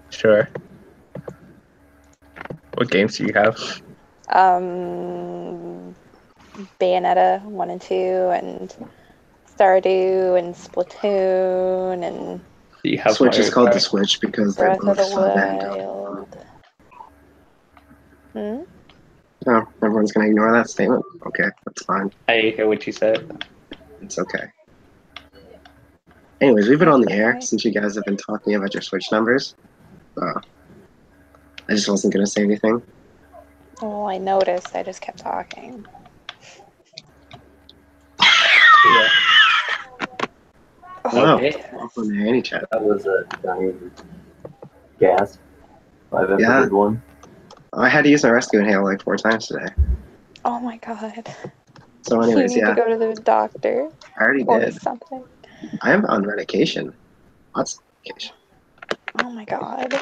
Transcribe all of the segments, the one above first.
Sure. What games do you have? Bayonetta 1 and 2 and Stardew and Splatoon and Do you have Switch is Mario called the Kart? Switch because they're Breath of both the sub-Nintendo. Wild. Oh, everyone's gonna ignore that statement? Okay, that's fine. I hear what you said. It's okay. Anyways, we've been on the air since you guys have been talking about your Switch numbers. I just wasn't gonna say anything. Well, I noticed. I just kept talking. Yeah. Wow, Okay. welcome to Anichat. That was a dying gasp. I've ever Yeah. heard one. I had to use my rescue inhaler like 4 times today. Oh my god. So You anyways, need yeah, to go to the doctor I already or did. something. I am on medication. Lots of medication. Oh my god.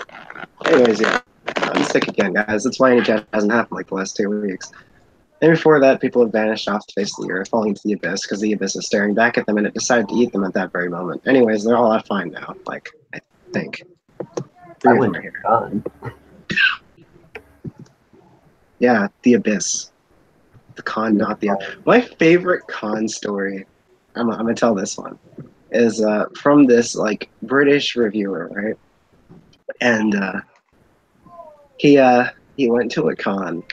Anyways, yeah, I'm sick again, guys. That's why Anichat hasn't happened like the last 2 weeks. And before that, people had vanished off the face of the earth, falling into the abyss, because the abyss was staring back at them and it decided to eat them at that very moment. Anyways, they're all out fine now, like, I think. I 3 of went them are here. on. Yeah, the abyss. The con, not the... My favorite con story, I'm gonna tell this one, is from this, like, British reviewer, right? And he went to a con,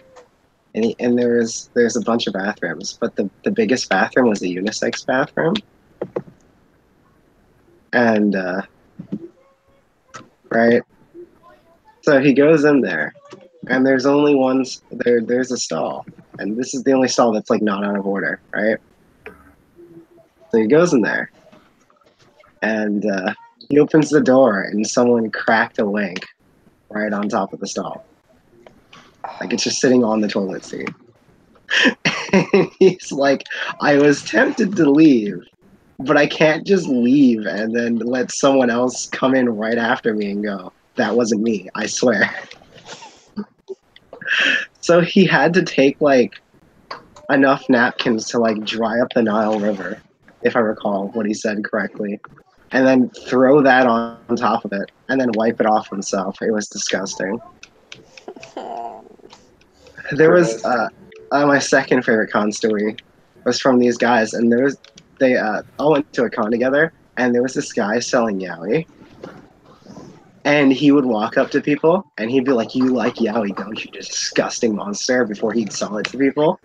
and there's a bunch of bathrooms, but the biggest bathroom was a unisex bathroom. And right, so he goes in there, and there's only one there's a stall, and this is the only stall that's like not out of order, right? So he goes in there, and he opens the door, and someone cracked a wink right on top of the stall, like it's just sitting on the toilet seat. And he's like, I was tempted to leave, but I can't just leave and then let someone else come in right after me and go, that wasn't me, I swear. So he had to take like enough napkins to like dry up the Nile River, if I recall what he said correctly, and then throw that on top of it and then wipe it off himself. It was disgusting. There was my second favorite con story was from these guys, and they all went to a con together, and there was this guy selling yaoi, and he would walk up to people, and he'd be like, "You like yaoi, don't you, disgusting monster?" before he'd sell it to people,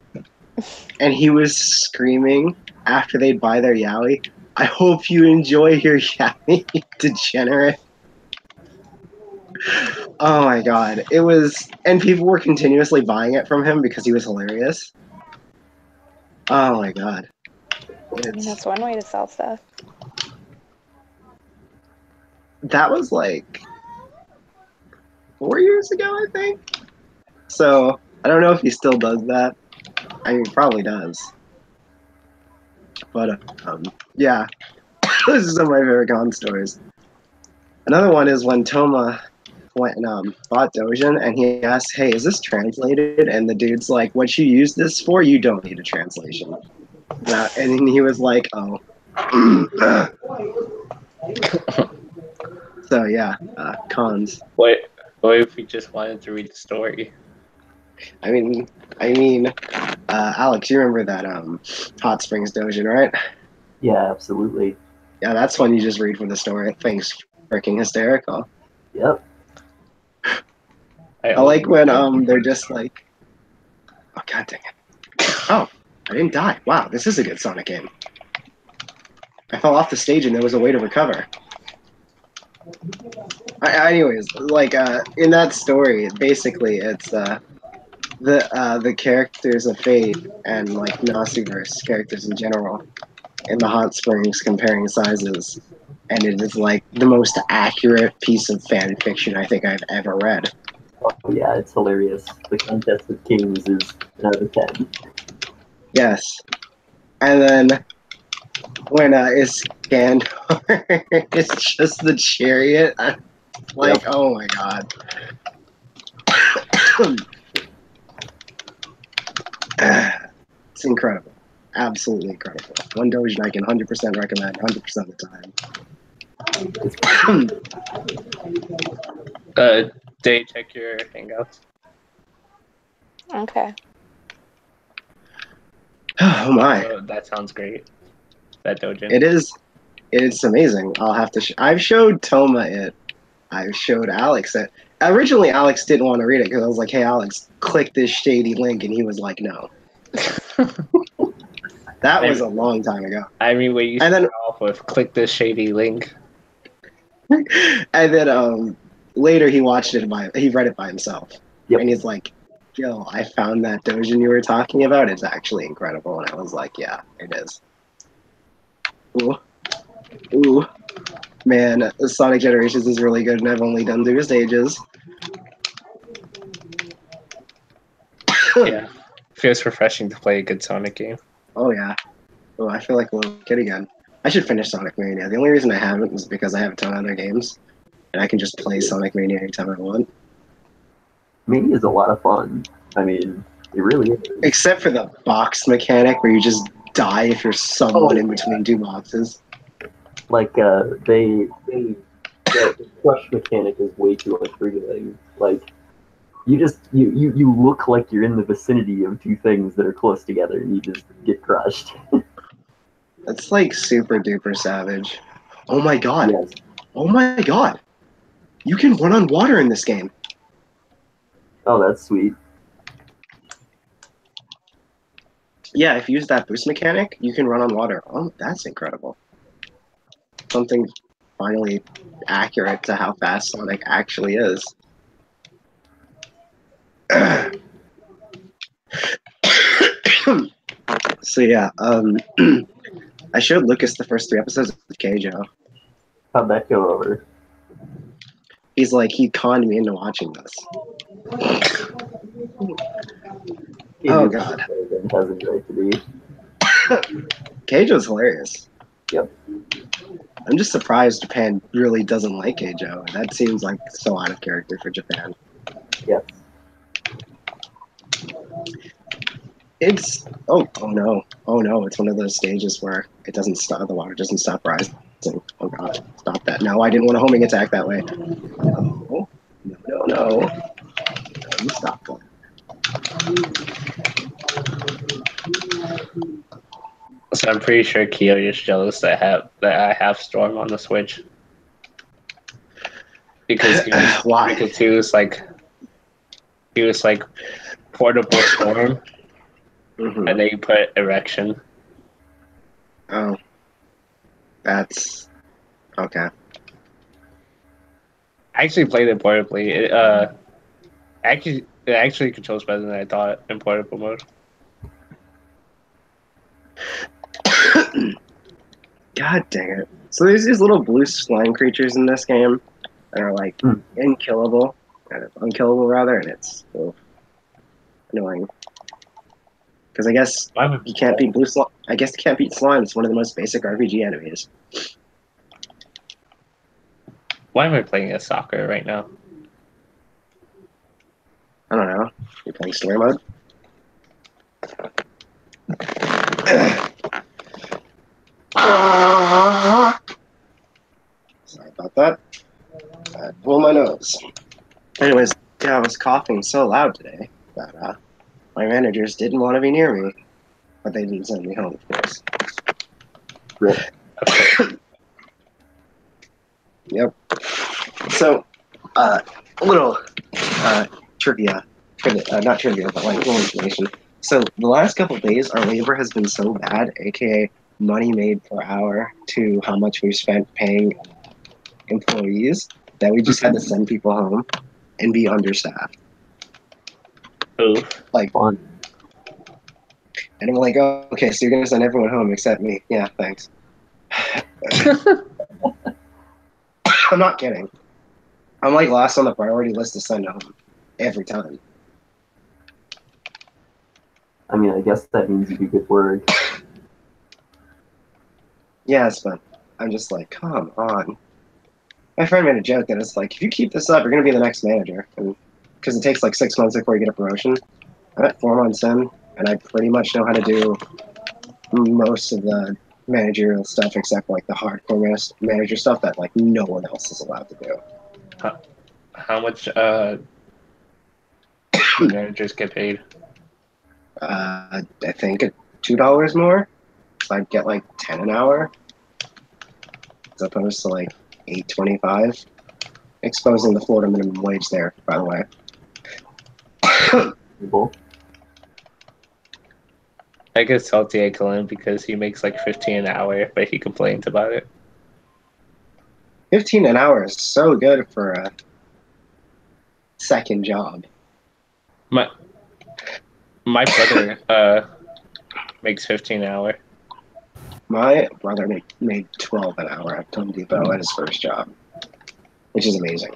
and he was screaming after they'd buy their yaoi, "I hope you enjoy your yaoi, degenerate." Oh my god, it was, and people were continuously buying it from him because he was hilarious. Oh my god. I mean, that's one way to sell stuff. That was like 4 years ago, I think. So I don't know if he still does that. I mean, he probably does. But yeah, those are some of my favorite con stories. Another one is when Toma went and bought Dojin, and he asked, "Hey, is this translated?" And the dude's like, "What you use this for? You don't need a translation." And then he was like, "Oh." So yeah, cons. What if we just wanted to read the story? I mean, Alex, you remember that Hot Springs Dojin, right? Yeah, absolutely. Yeah, that's one you just read for the story. That thing's freaking hysterical. Yep. I like when they're just like, oh god dang it. Oh, I didn't die. Wow, this is a good Sonic game. I fell off the stage and there was a way to recover. Anyways, like in that story, basically it's the characters of Fate and like Nasuverse characters in general in the Hot Springs comparing sizes, and it is like the most accurate piece of fan fiction I think I've ever read. Oh, yeah, it's hilarious. The Contest of Kings is an out of 10. Yes. And then when Iskandar it's just the chariot, I'm like, Yep. oh my god. It's incredible. Absolutely incredible. One Doujin I can 100% recommend 100% of the time. Day, check your hangouts. Okay. Oh my. So that sounds great. That dojin. It is. It's amazing. I'll have to. I've showed Toma it. I've showed Alex it. Originally, Alex didn't want to read it because I was like, "Hey, Alex, click this shady link," and he was like, "No." That was a long time ago. I mean, when you And then- start off with click this shady link. And then later he watched it he read it by himself, Yep. and he's like, "Yo, I found that dojin you were talking about. It's actually incredible." And I was like, "Yeah, it is." Ooh, man, Sonic Generations is really good, and I've only done 2 stages. Yeah. Feels refreshing to play a good Sonic game. Oh yeah. Oh, I feel like a little kid again. I should finish Sonic Mania. The only reason I haven't is because I have a ton of other games, and I can just play Sonic Mania anytime I want. Mania is a lot of fun. I mean, it really is. Except for the box mechanic where you just die if you're somewhat in between 2 boxes. Like, the crush mechanic is way too unforgiving. Like, you look like you're in the vicinity of 2 things that are close together, and you just get crushed. That's like super duper savage. Oh my god. Yes. Oh my god. You can run on water in this game. Oh, that's sweet. Yeah, if you use that boost mechanic, you can run on water. Oh, that's incredible. Something finally accurate to how fast Sonic actually is. So yeah, I showed Lucas the first 3 episodes of Keijo. How'd that go over? He's like, he conned me into watching this. Oh god. It has a right to be. Keijo's hilarious. Yep. I'm just surprised Japan really doesn't like Keijo. That seems like so out of character for Japan. Yes. It's oh no, it's one of those stages where it doesn't stop, the water doesn't stop rising. Oh god, stop that. No, I didn't want a homing attack that way. No. You stop that. So I'm pretty sure Kiyo is jealous that I have Storm on the Switch. Because Why? Because he was like portable Storm, Mm-hmm. and then you put Erection. Oh. That's okay. I actually played it portably. It actually controls better than I thought in portable mode. God dang it. So there's these little blue slime creatures in this game that are like unkillable, rather, and it's annoying. Because I guess you can't beat blue slime. I guess you can't beat slime. It's one of the most basic RPG enemies. Why am I playing as soccer right now? I don't know. You're playing story mode? Sorry about that. I pull my nose. Anyways, yeah, I was coughing so loud today that my managers didn't want to be near me, but they didn't send me home, of course. Rip. Yep. So, a little trivia, not trivia, but like little information. So the last couple of days, our labor has been so bad, aka money made per hour to how much we've spent paying employees, that we just had to send people home and be understaffed. Oof. Like, Fun. and I'm like, oh, okay, so you're gonna send everyone home except me? Yeah, thanks. I'm not kidding. I'm like last on the priority list to send home every time. I mean, I guess that means you do good work. Yes, but I'm just like, come on. My friend made a joke that it's like, if you keep this up, you're going to be the next manager. Because it takes like 6 months before you get a promotion. I'm at 4 months in, and I pretty much know how to do most of the managerial stuff except like the hardcore manager stuff that like no one else is allowed to do. how much managers get paid? I think $2 more. So I'd get like 10 an hour, as opposed to like 8.25. Exposing the Florida minimum wage there, by the way. People. I get salty at Glenn because he makes like 15 an hour, but he complains about it. 15 an hour is so good for a second job. My brother makes 15 an hour. My brother made 12 an hour at Home Depot at his first job, which is amazing.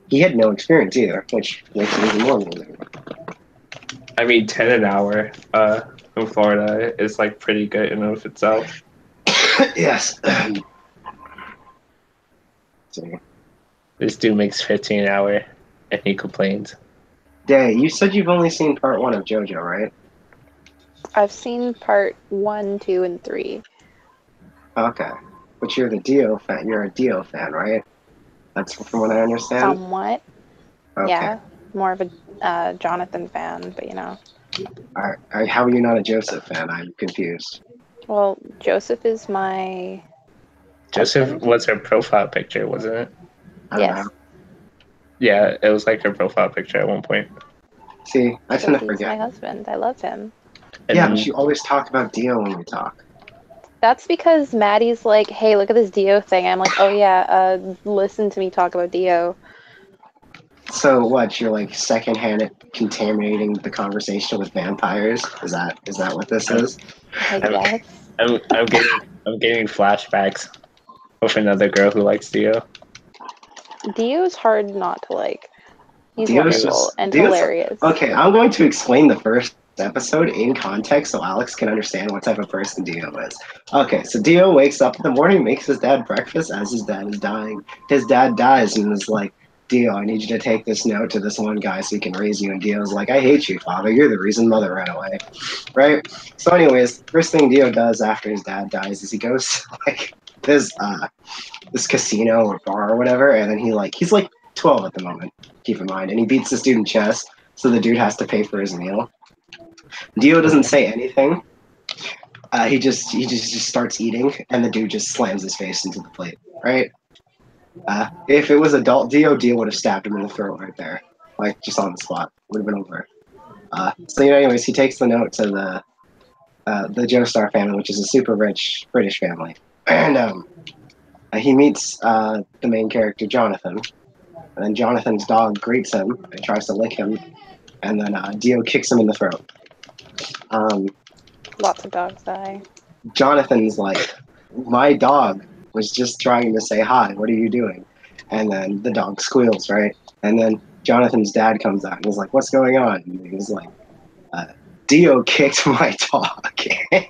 He had no experience either, which makes it even more amazing. I mean, 10 an hour in Florida is like pretty good in and of itself. Yes. So, This dude makes 15 an hour and he complains. Day, you said you've only seen part 1 of JoJo, right? I've seen part 1, 2, and 3. Okay. But you're the Dio fan. You're a Dio fan, right? That's from what I understand? Somewhat. Okay. Yeah. More of a Jonathan fan, but you know. Alright, how are you not a Joseph fan? I'm confused. Well, Joseph is my Joseph husband? was her profile picture, wasn't it? I don't Yes. know. Yeah, it was like her profile picture at one point. See, I So tend to he's my forget. husband. I love him. And Yeah, then, but you always talk about Dio when we talk. That's because Maddie's like, hey, look at this Dio thing. I'm like, oh yeah, listen to me talk about Dio. So what? You're like secondhand contaminating the conversation with vampires? Is that what this is? I guess. I'm getting flashbacks of another girl who likes Dio. Dio's hard not to like. He's Dio's wonderful just and Dio's hilarious. okay. I'm going to explain the first episode in context so Alex can understand what type of person Dio is. Okay, so Dio wakes up in the morning, makes his dad breakfast as his dad is dying. His dad dies and is like, Dio, I need you to take this note to this one guy so he can raise you. And Dio's like, I hate you, father. You're the reason mother ran away. Right? So anyways, first thing Dio does after his dad dies is he goes to like this casino or bar or whatever, and then he's like 12 at the moment, keep in mind, and he beats this dude in chess, so the dude has to pay for his meal. Dio doesn't say anything. He just starts eating, and the dude just slams his face into the plate. Right? If it was adult Dio would have stabbed him in the throat right there, like just on the spot. Would have been over. So anyways, he takes the note to the Joestar family, which is a super rich British family, and he meets the main character Jonathan, and then Jonathan's dog greets him and tries to lick him, and then Dio kicks him in the throat. Lots of dogs die. Jonathan's like, my dog was just trying to say hi. What are you doing? And then the dog squeals, right? And then Jonathan's dad comes out and he's like, what's going on? And he's like, Dio kicked my dog.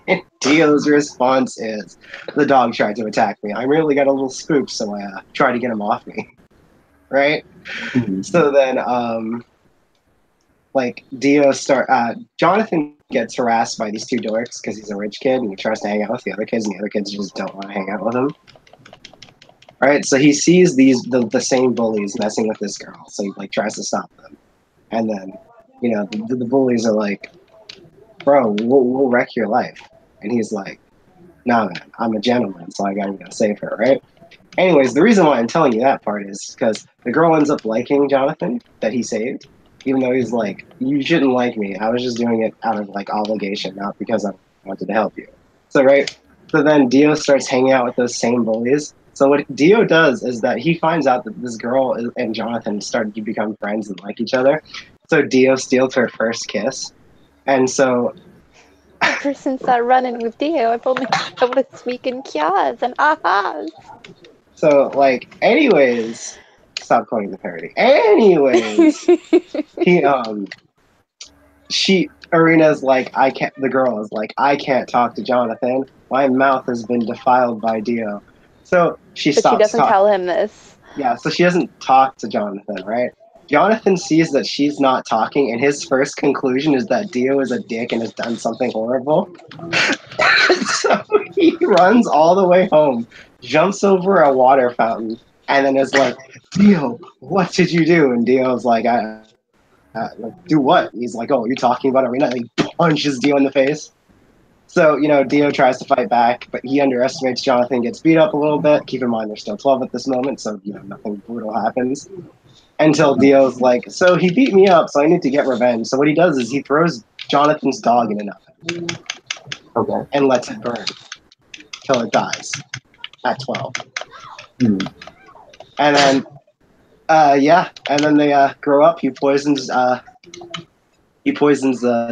And Dio's response is, the dog tried to attack me. I really got a little spooked, so I tried to get him off me. Right? So then, like, Jonathan gets harassed by these two dorks because he's a rich kid and he tries to hang out with the other kids, and the other kids just don't want to hang out with him. Right? So he sees the same bullies messing with this girl, so he, like, tries to stop them. And then, you know, the bullies are like, bro, we'll wreck your life. And he's like, nah, man, I'm a gentleman, so I gotta save her, right? Anyways, the reason why I'm telling you that part is because the girl ends up liking Jonathan that he saved, even though he's like, you shouldn't like me. I was just doing it out of like obligation, not because I wanted to help you. So right, so then Dio starts hanging out with those same bullies. So what Dio does is that he finds out that this girl and Jonathan started to become friends and like each other. So Dio steals her first kiss. And so Ever since that run-in with Dio, I've only been able to speak in kyas and ahas. So, like, anyways, stop quoting the parody. Anyways, Arena's like, the girl is like, I can't talk to Jonathan. My mouth has been defiled by Dio. So she But she stops doesn't tell him this. Yeah, so she doesn't talk to Jonathan, right? Jonathan sees that she's not talking, and his first conclusion is that Dio is a dick and has done something horrible. So he runs all the way home, jumps over a water fountain, And then it's like, Dio, what did you do? And Dio's like, like, do what? And he's like, oh, you're talking about Arena? And he punches Dio in the face. So, Dio tries to fight back, but he underestimates Jonathan, gets beat up a little bit. Keep in mind, they're still 12 at this moment, so, nothing brutal happens. Until Dio's like, so he beat me up, so I need to get revenge. So what he does is he throws Jonathan's dog in an oven. Okay. And lets it burn till it dies at 12. And then, and then they grow up. He poisons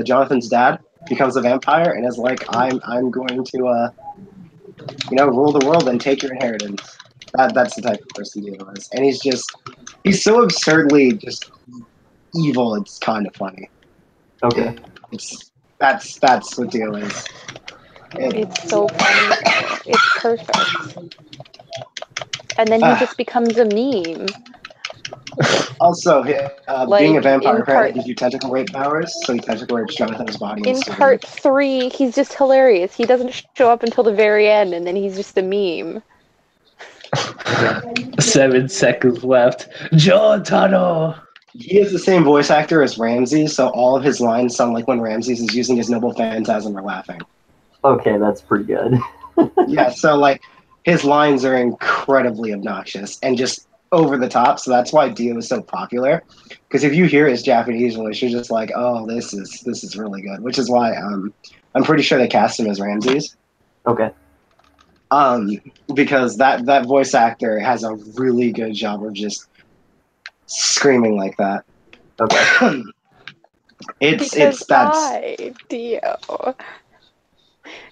Jonathan's dad, becomes a vampire, and is like, I'm going to rule the world and take your inheritance. That's the type of person Dio is, and he's so absurdly just evil. It's kind of funny. Okay. That's what Dio is. It's so funny. It's perfect. And then he just becomes a meme. Also, being a vampire in apparently gives you tentacle rape powers, so he tentacle rapes Jonathan's body. In part 3, he's just hilarious. He doesn't show up until the very end, and then he's just a meme. 7 seconds left. Jotaro! He is the same voice actor as Ramses, so all of his lines sound like when Ramses is using his noble phantasm or laughing. Okay, that's pretty good. Yeah, so his lines are incredibly obnoxious and just over the top, so that's why Dio is so popular. Because if you hear his Japanese voice, you're just like, oh, this is really good. Which is why I'm pretty sure they cast him as Ramses. Okay. Because that voice actor has a really good job of just screaming like that. Okay. Why, Dio?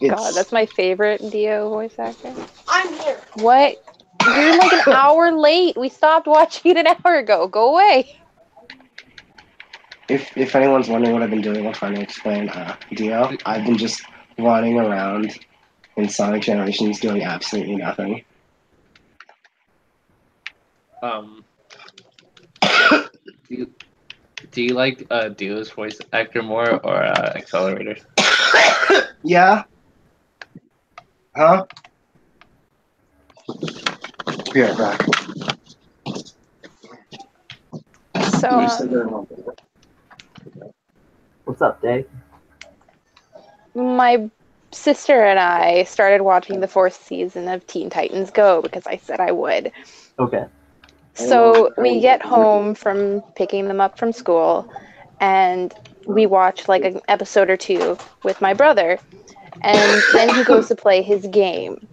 God, that's my favorite Dio voice actor. I'm here. What? You're like an hour late. We stopped watching it an hour ago. Go away. If anyone's wondering what I've been doing while trying to explain Dio, I've been just running around in Sonic Generations doing absolutely nothing. Do you like Dio's voice actor more or Accelerator? Yeah. Huh? Be right back. So, what's up, Dave? My sister and I started watching the 4th season of Teen Titans Go because I said I would. Okay. So we get home from picking them up from school, and we watch like an episode or 2 with my brother, and then he goes to play his game.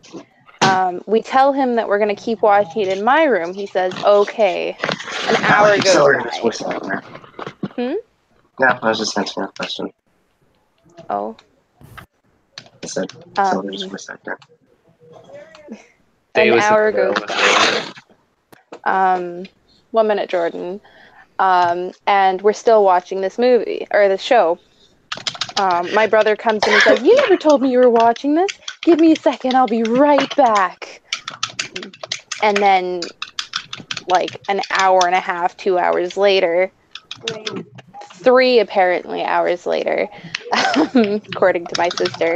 We tell him that we're going to keep watching it in my room. He says, okay. An hour goes by. Yeah, I was just answering a question. Oh. I said Accelerator's voice actor. An hour goes by. 1 minute, Jordan. And we're still watching this movie, or the show. My brother comes in and says, you never told me you were watching this. Give me a second, I'll be right back. And then, like, an hour and a half, 2 hours later, 3 apparently hours later, according to my sister,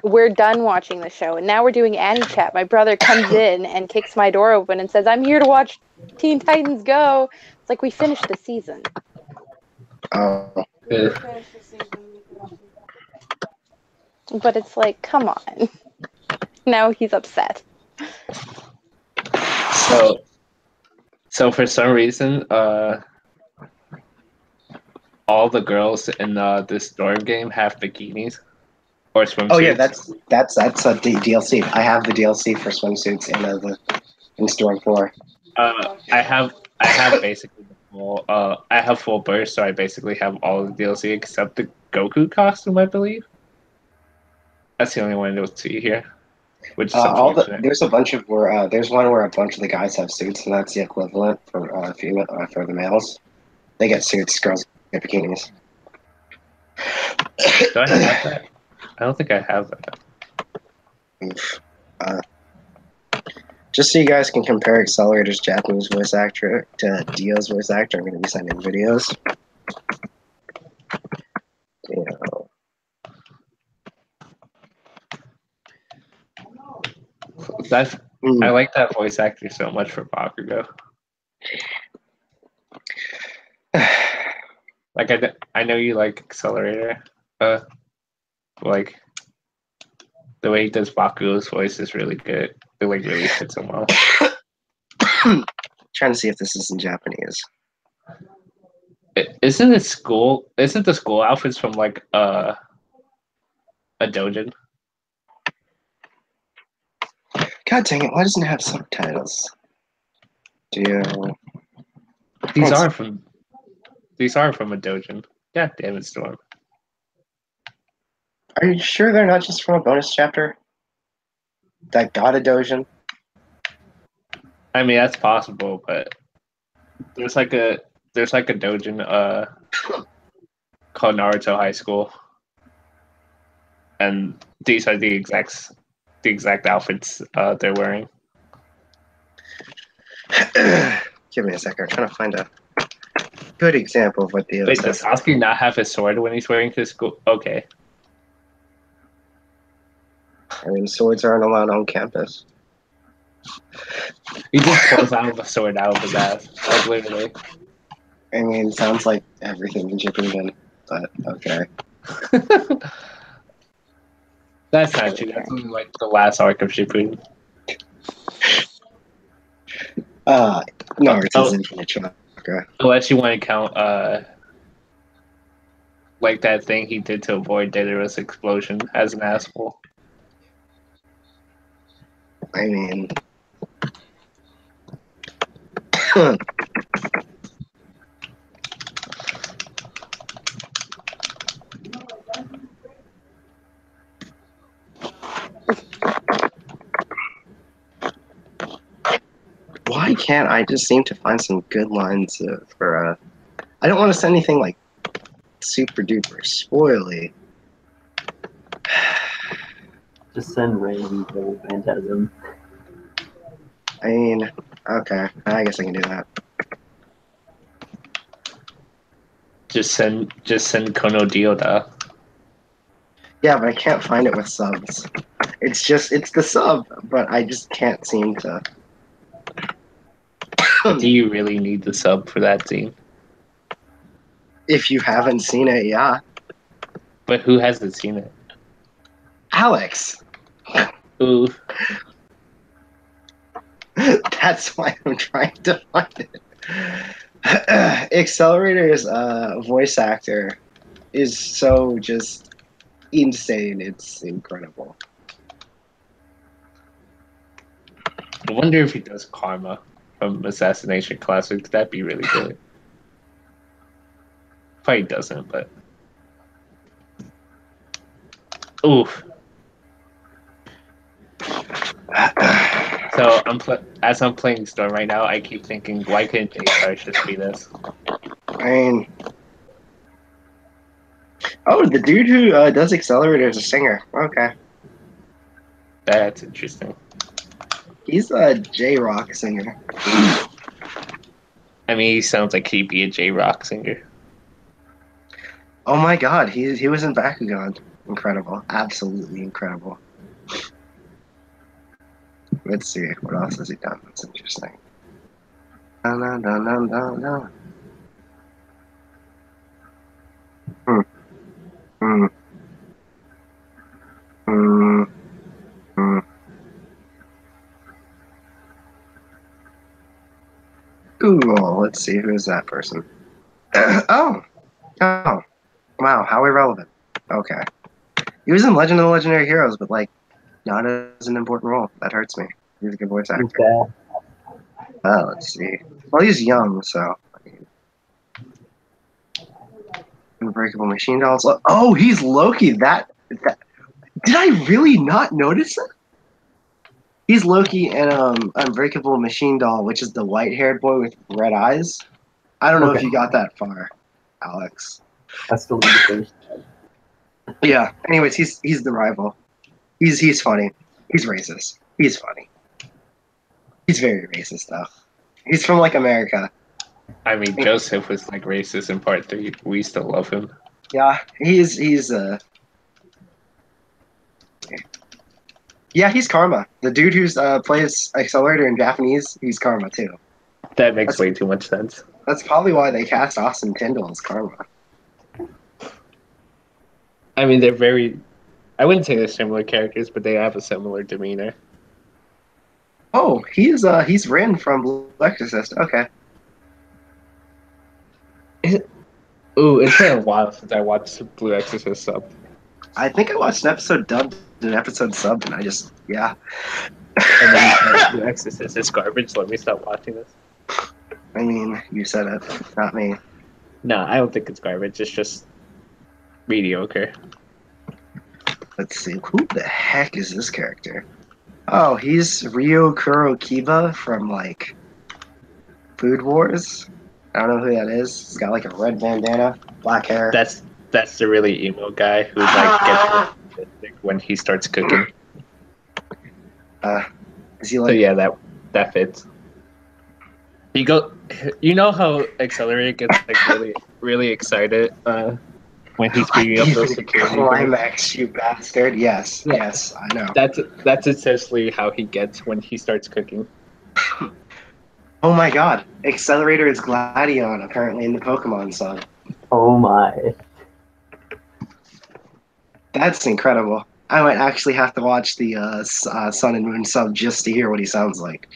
we're done watching the show, and now we're doing Anichat. My brother comes in and kicks my door open and says, I'm here to watch Teen Titans Go. It's like, we finished the season. Oh. But it's like, come on. Now he's upset. So for some reason, all the girls in this Storm game have bikinis or swimsuits. Oh yeah, that's a DLC. I have the DLC for swimsuits in Storm 4. I have basically the full. I have full burst, so I basically have all of the DLC except the Goku costume, I believe. That's the only one you'll see here. Which is there's a bunch of there's one where a bunch of the guys have suits, and that's the equivalent for for the males. They get suits, girls get bikinis. Do I have that? I don't think I have that. Just so you guys can compare Accelerator's Japanese voice actor to Dio's voice actor, I'm going to be sending videos. I like that voice actor so much for Bakugo. Like I know you like Accelerator. Like the way he does Bakugo's voice is really good. It like really fits him well. Trying to see if this is in Japanese. Isn't the school outfits from like a doujin? God dang it! Why doesn't it have subtitles? These aren't from a doujin. God damn it, Storm. Are you sure they're not just from a bonus chapter that got a doujin? I mean, that's possible, but there's like a doujin called Naruto High School, and these are the exact outfits they're wearing. Give me a second. I'm trying to find a good example of what the Wait, does Sasuke not have his sword when he's wearing his school? Okay. I mean, swords aren't allowed on campus. He just pulls out a sword out of his ass, like literally. I mean, it sounds like everything in Shippuden, but okay. That's not true. That's only like the last arc of Shippuden. Naruto's infinite chakra. Unless you want to count like that thing he did to avoid Deidara's explosion as an asshole. I mean, why can't I just seem to find some good lines for I don't want to say anything like super duper spoily. Just send Randy Double Phantasm. I mean, okay, I guess I can do that. Just send Kono Dioda. Yeah, but I can't find it with subs. It's the sub, but I just can't seem to. Do you really need the sub for that scene? If you haven't seen it, yeah. But who hasn't seen it? Alex! Ooh. That's why I'm trying to find it. Accelerator's voice actor is so just insane. It's incredible. I wonder if he does Karma from Assassination Classic. That'd be really good. Probably doesn't, but oof. So as I'm playing Storm right now, I keep thinking, why couldn't J-Stars just be this? I mean, oh, the dude who does Accelerator is a singer. Okay, That's interesting. he's a J-rock singer. I mean, he sounds like he'd be a J-Rock singer. Oh my God, he was in Bakugan. Incredible, absolutely incredible. Let's see, what else has he done? That's interesting. No, no, no, no, no, no. Hmm. Hmm. Hmm. Hmm. Google. Let's see, who is that person? Oh. Oh. Wow, how irrelevant. Okay. He was in Legend of the Legendary Heroes, but like, not as an important role. That hurts me. He's a good voice actor. Okay. Let's see. Well, he's young, so. I mean, Unbreakable Machine Dolls. Oh, he's Loki. That. Did I really not notice it? He's Loki in Unbreakable Machine Doll, which is the white-haired boy with red eyes. I don't know if Okay. you got that far, Alex. I still need to finish that. Yeah. Anyways, he's the rival. He's funny. He's racist. He's funny. He's very racist though. He's from like America. I mean, Joseph was like racist in part 3. We still love him. Yeah, he's Yeah, he's Karma. The dude who's plays Accelerator in Japanese, he's Karma too. That makes That's- way too much sense. That's probably why they cast Austin Tyndall as Karma. I mean, they're very. I wouldn't say they're similar characters, but they have a similar demeanor. Oh, he's Rin from Blue Exorcist. Okay. Ooh, it's been a while since I watched Blue Exorcist sub. I think I watched an episode dubbed and an episode subbed, and I just And then you said Blue Exorcist is garbage. Let me stop watching this. I mean, you said it, not me. No, I don't think it's garbage. It's just mediocre. Let's see, who the heck is this character? Oh, he's Ryo Kurokiba from like Food Wars. I don't know who that is. He's got like a red bandana, black hair. That's the really emo guy who like gets autistic when he starts cooking. Is he So like? yeah, that fits. You know how Accelerator gets like really excited when he's beating up those security guards? Climax, you bastard! Yes, Yeah. yes, I know. That's essentially how he gets when he starts cooking. Oh my God, Accelerator is Gladion apparently in the Pokemon song. Oh my. That's incredible. I might actually have to watch the Sun and Moon sub just to hear what he sounds like.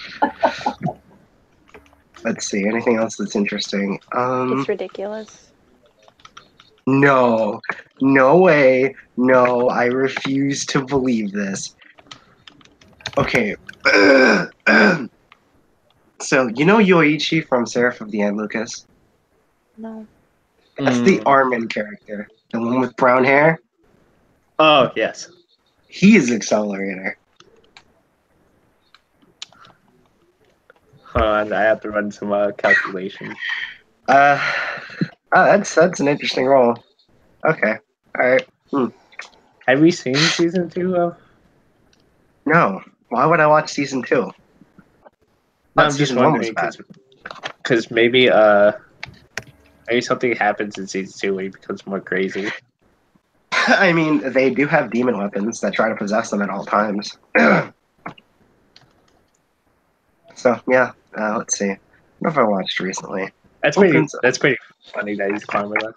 Let's see, anything else that's interesting? It's ridiculous. No, no way, no, I refuse to believe this. Okay. So, you know Yoichi from Seraph of the End, Lucas? No. That's the Armin character. The one with brown hair. Oh yes. He is Accelerator. Hold on, I have to run some calculations. That's an interesting role. Okay, alright. Have you seen season 2 of? No, why would I watch season 2? No, I'm just Season 1 was wondering bad. because maybe something happens in season 2 where he becomes more crazy. I mean, they do have demon weapons that try to possess them at all times. So, yeah, let's see. What have I watched recently? That's pretty funny that he's Karma though.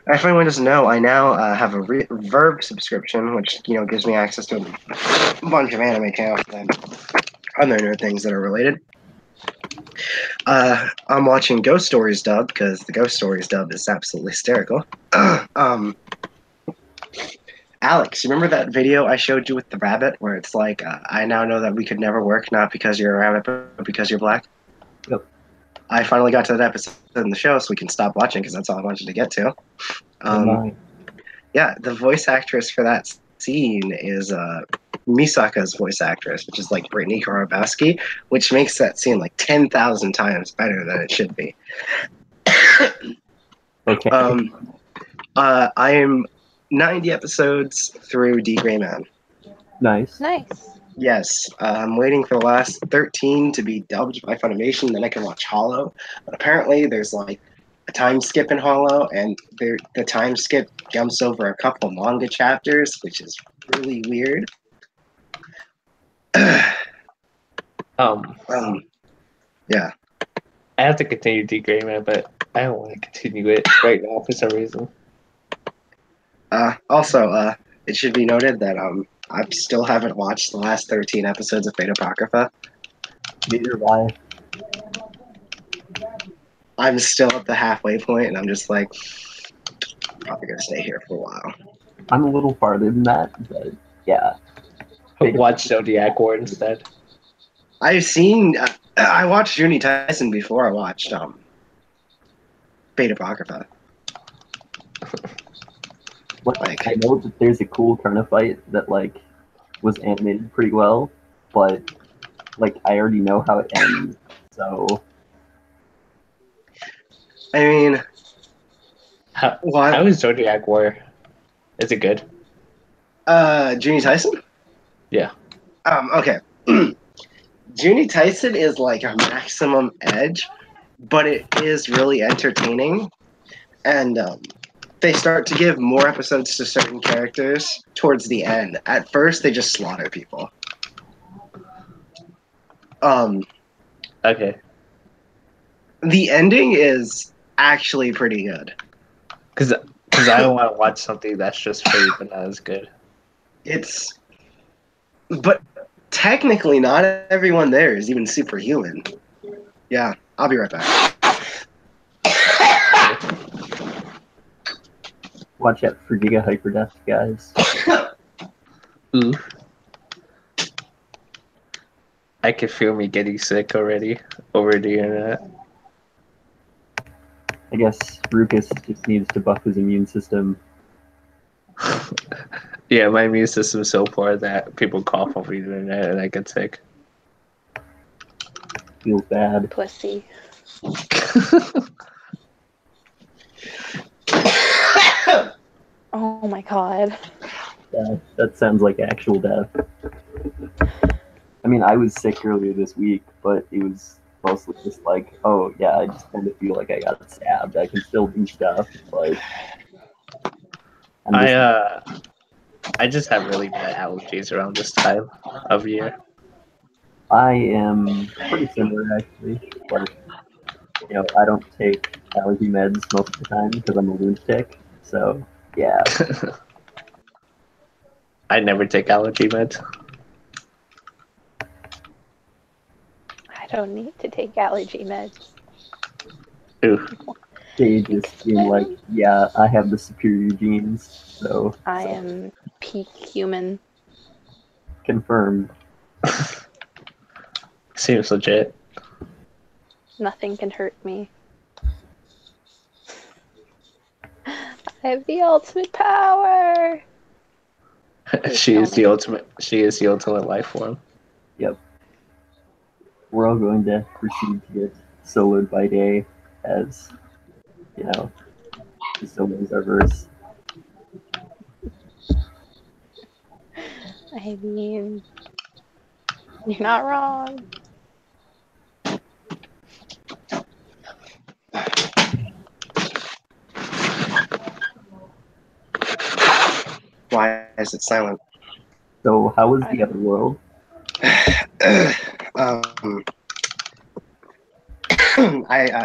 If anyone doesn't know, I now have a Verb subscription, which gives me access to a bunch of anime channels and other nerd things that are related. I'm watching Ghost Stories dub because the Ghost Stories dub is absolutely hysterical. Alex, you remember that video I showed you with the rabbit where it's like, I now know that we could never work, not because you're a rabbit, but because you're black? Yep. I finally got to that episode in the show, so we can stop watching because that's all I wanted to get to. Yeah, the voice actress for that scene is Misaka's voice actress, which is like Brittany Karabowski, which makes that scene like 10,000 times better than it should be. Okay. I am 90 episodes through D. Gray Man. Nice. Nice. Yes, I'm waiting for the last 13 to be dubbed by Funimation, then I can watch Hollow. But apparently there's like a time skip in Hollow, and the time skip jumps over a couple manga chapters, which is really weird. Yeah. I have to continue Degradement, but I don't want to continue it right now for some reason. Also, it should be noted that I still haven't watched the last 13 episodes of Fate Apocrypha. Neither have I. I'm still at the halfway point, and I'm just like, probably gonna stay here for a while. I'm a little farther than that, but yeah. Watch Zodiac War instead. I've seen. I watched Juni Tyson before I watched Fate Apocrypha. Like, I know that there's a cool Karna fight that like was animated pretty well, but like I already know how it ends, so. I mean, how is Zodiac War? Is it good? Juni Tyson? Yeah. Okay. Juni Tyson is like a maximum edge, but it is really entertaining. And they start to give more episodes to certain characters towards the end. At first, they just slaughter people. Okay. The ending is actually pretty good. Because I don't want to watch something that's just free but not as good. But technically, not everyone there is even superhuman. Yeah, I'll be right back. Watch out for Giga Hyperdeath, guys. Ooh. I can feel me getting sick already over the internet. I guess Rucus just needs to buff his immune system. Yeah, my immune system's so poor that people cough over the internet and I get sick. Feels bad. Pussy. Oh my god. Yeah, that sounds like actual death. I mean, I was sick earlier this week, but it was mostly just like, oh yeah, I just kind of feel like I got stabbed. I can still do stuff, but I just have really bad allergies around this time of year. I am pretty similar actually. Like, you know, I don't take allergy meds most of the time because I'm a lunatic. So yeah, I never take allergy meds. I don't need to take allergy meds. Ooh. they just being like, yeah, I have the superior genes, so I am peak human. confirmed. Seems legit. Nothing can hurt me. I have the ultimate power. She is the ultimate life form. Yep. We're all going to proceed to get soloed by day as, you know, the solos are verse. I mean, you're not wrong. Why is it silent? So how was the other world?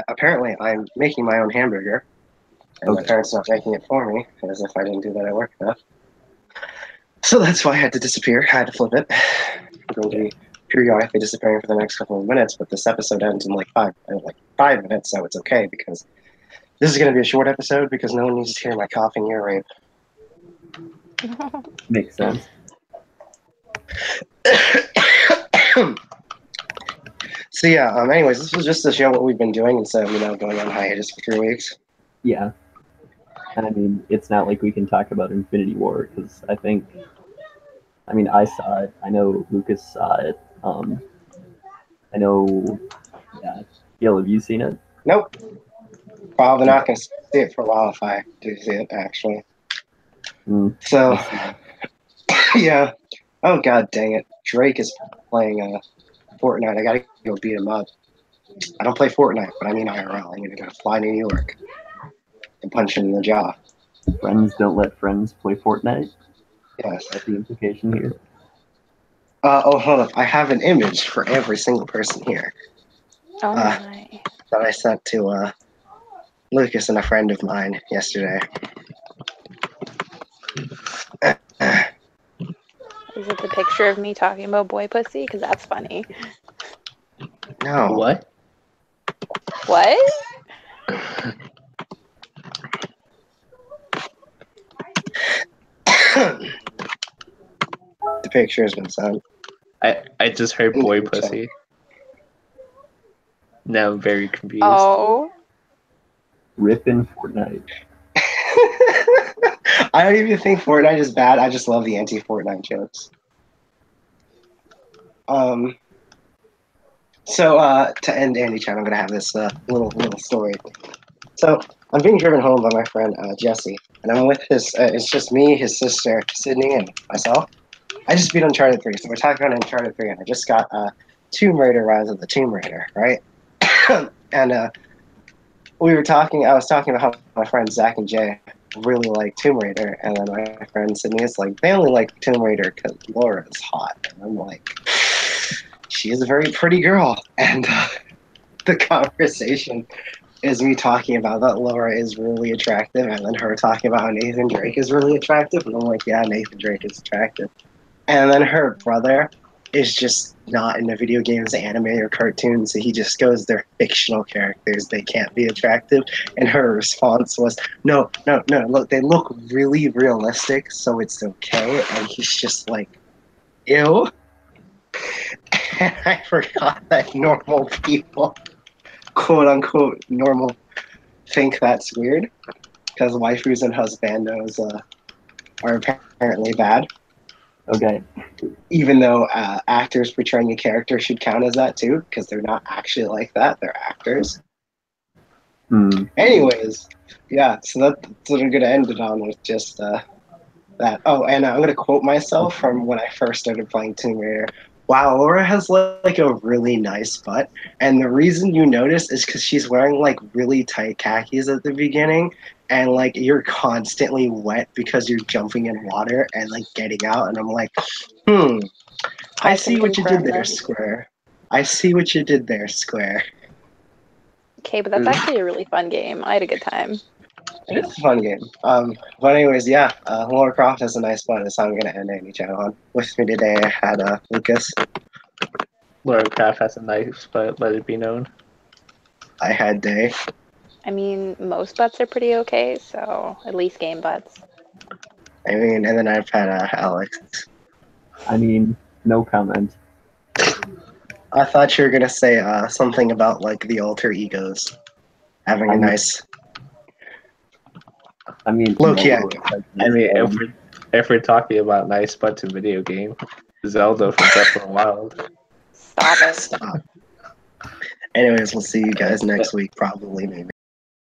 Apparently I'm making my own hamburger, and my Okay. parents not making it for me, as if I didn't do that at work enough. So that's why I had to disappear. I had to flip it. I'm going to be periodically disappearing for the next couple of minutes, but this episode ends in like 5 minutes, so it's okay because this is going to be a short episode because no one needs to hear my coughing ear rape. Makes sense. So yeah. Anyways, this was just to show what we've been doing instead of going on hiatus for 3 weeks. Yeah. And I mean, it's not like we can talk about Infinity War because I saw it. I know Lucas saw it. I know. Yeah. Gil, have you seen it? Nope. Probably not going to see it for a while if I do see it, actually. So, yeah. Oh, god dang it. Drake is playing Fortnite. I gotta go beat him up. I don't play Fortnite, but I mean IRL. I'm gonna go fly to New York and punch him in the jaw. Friends don't let friends play Fortnite? Yes. That's the implication here. Hold up. I have an image for every single person here. Oh my. That I sent to Lucas and a friend of mine yesterday. Is it the picture of me talking about boy pussy? Because that's funny. No. What? What? The picture has been sent. I just heard boy pussy. Now I'm very confused. Oh. Rip in Fortnite. I don't even think Fortnite is bad. I just love the anti-Fortnite jokes. So to end Anichat, I'm gonna have this little story. So I'm being driven home by my friend Jesse, and I'm with it's just me, his sister Sydney, and myself. I just beat Uncharted 3, so we're talking about Uncharted 3, and I just got Tomb Raider: Rise of the Tomb Raider, right? And we were talking. I was talking about how my friends Zach and Jay really like Tomb Raider, and then my friend Sydney is like, they only like Tomb Raider because Laura is hot. And I'm like, she is a very pretty girl. And the conversation is me talking about that Laura is really attractive, and then her talking about how Nathan Drake is really attractive. And I'm like, yeah, Nathan Drake is attractive. And then her brother is just not into video games, anime, or cartoons. So he just goes, they're fictional characters. They can't be attractive. And her response was, no, look, they look really realistic, so it's okay. And he's just like, ew. And I forgot that normal people, quote unquote, normal, think that's weird. Because waifus and husbandos are apparently bad. Okay. Even though actors portraying a character should count as that too, because they're not actually like that, they're actors. Anyways, yeah, so that's what I'm going to end it on with just that. Oh, and I'm going to quote myself from when I first started playing Tomb Raider. Wow, Laura has like a really nice butt, and the reason you notice is because she's wearing like really tight khakis at the beginning, and like you're constantly wet because you're jumping in water and like getting out, and I'm like, I see what you did there, Square. I see what you did there, Square. Okay, but that's actually a really fun game. I had a good time. It's a fun game. But anyways, yeah, Laura Croft has a nice butt. That's how I'm gonna end Anichat on. With me today, I had Lucas. Laura Croft has a nice butt, let it be known. I had Day. I mean, most butts are pretty okay, so at least game butts. I mean, and then I've had Alex. I mean, no comment. I thought you were gonna say something about like the alter egos having a nice. I mean, low-key. no, I mean, if we're talking about nice butts in video game, Zelda from Breath of the Wild. Stop it. Stop. Anyways, we'll see you guys next week, probably, maybe.